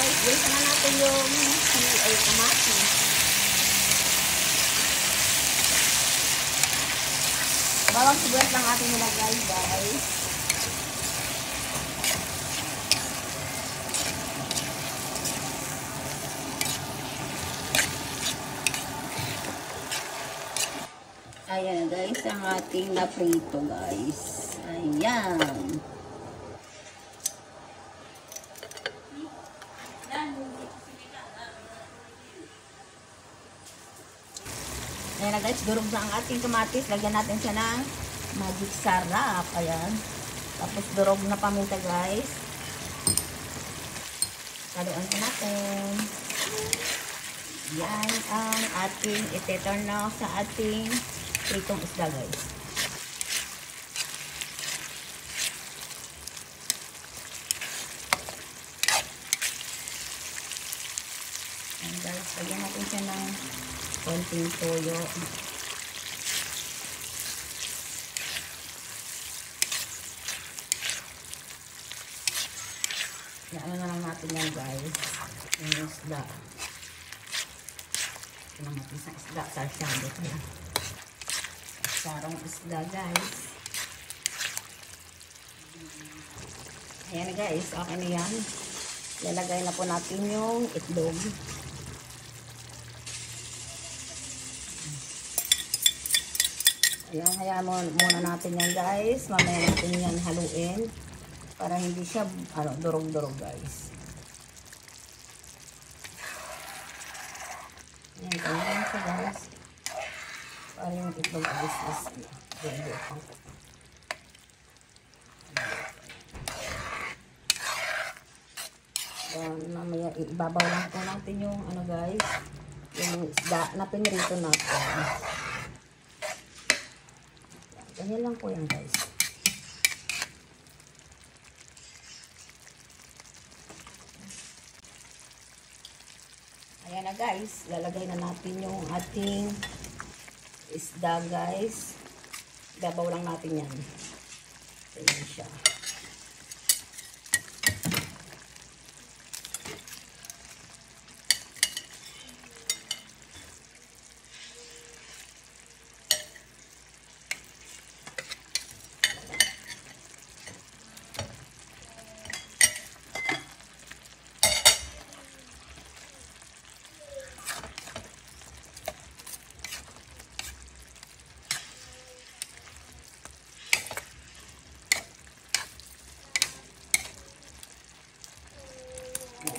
guys, gisa na natin yung kamatis. Bawang sibuyas lang ating nilagay guys. Ayan guys, ang ating naprito guys. Ayan. Ayan na guys, durog na ang ating kamatis. Lagyan natin siya ng magic sarap. Ayan. Tapos durog na paminta guys. Kaluan ko natin. Yan ang ating iteturn na sa ating pritong isda guys. Ayan guys, lagyan natin siya ng konting toyo. Yan na lang natin yan guys. Yung isda. Ito lang natin sa isda. Sarsyado ko lang. Sarong isda guys. Ayan guys. Okay na yan. Lalagay na po natin yung itlog. Ayan, hayaan muna natin yan guys. Mamaya natin yan haluin para hindi siya durog-durog guys. Ayan, ganyan siya guys. Para yung itlog alis-alis na. Ayan, mamaya ibabaw lang po natin yung guys, yung isda na pinirito natin. Ganyan lang po yan guys. Ayan na guys. Lalagay na natin yung ating isda guys. Babaw lang natin yan. Ayan siya.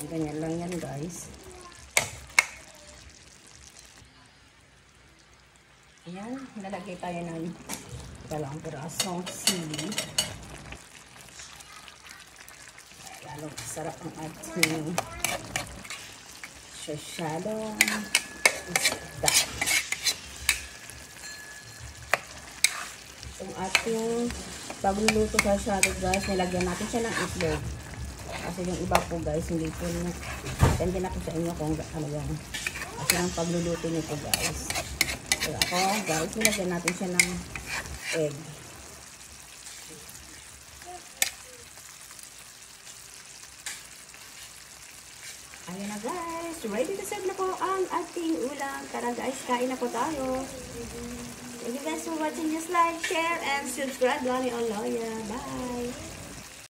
Ganyan lang yan guys. Ayan, nalagay tayo ng dalawang pirasong sili. Lalong sarap ang ating sasyadong isda. Itong ating pagluluto sa sasyado guys, nilagyan natin siya ng itlog. Kasi yung iba po guys, hindi po depende na po sa inyo kung ano yan. Kasi ang pagluluto nito guys. So ako guys, nilagyan natin siya ng egg. Ayan na guys, ready to serve na po ang ating ulam. Tara guys, kain na po tayo. Thank you guys for watching. Just like, share, and subscribe. Lani Oloya. Bye!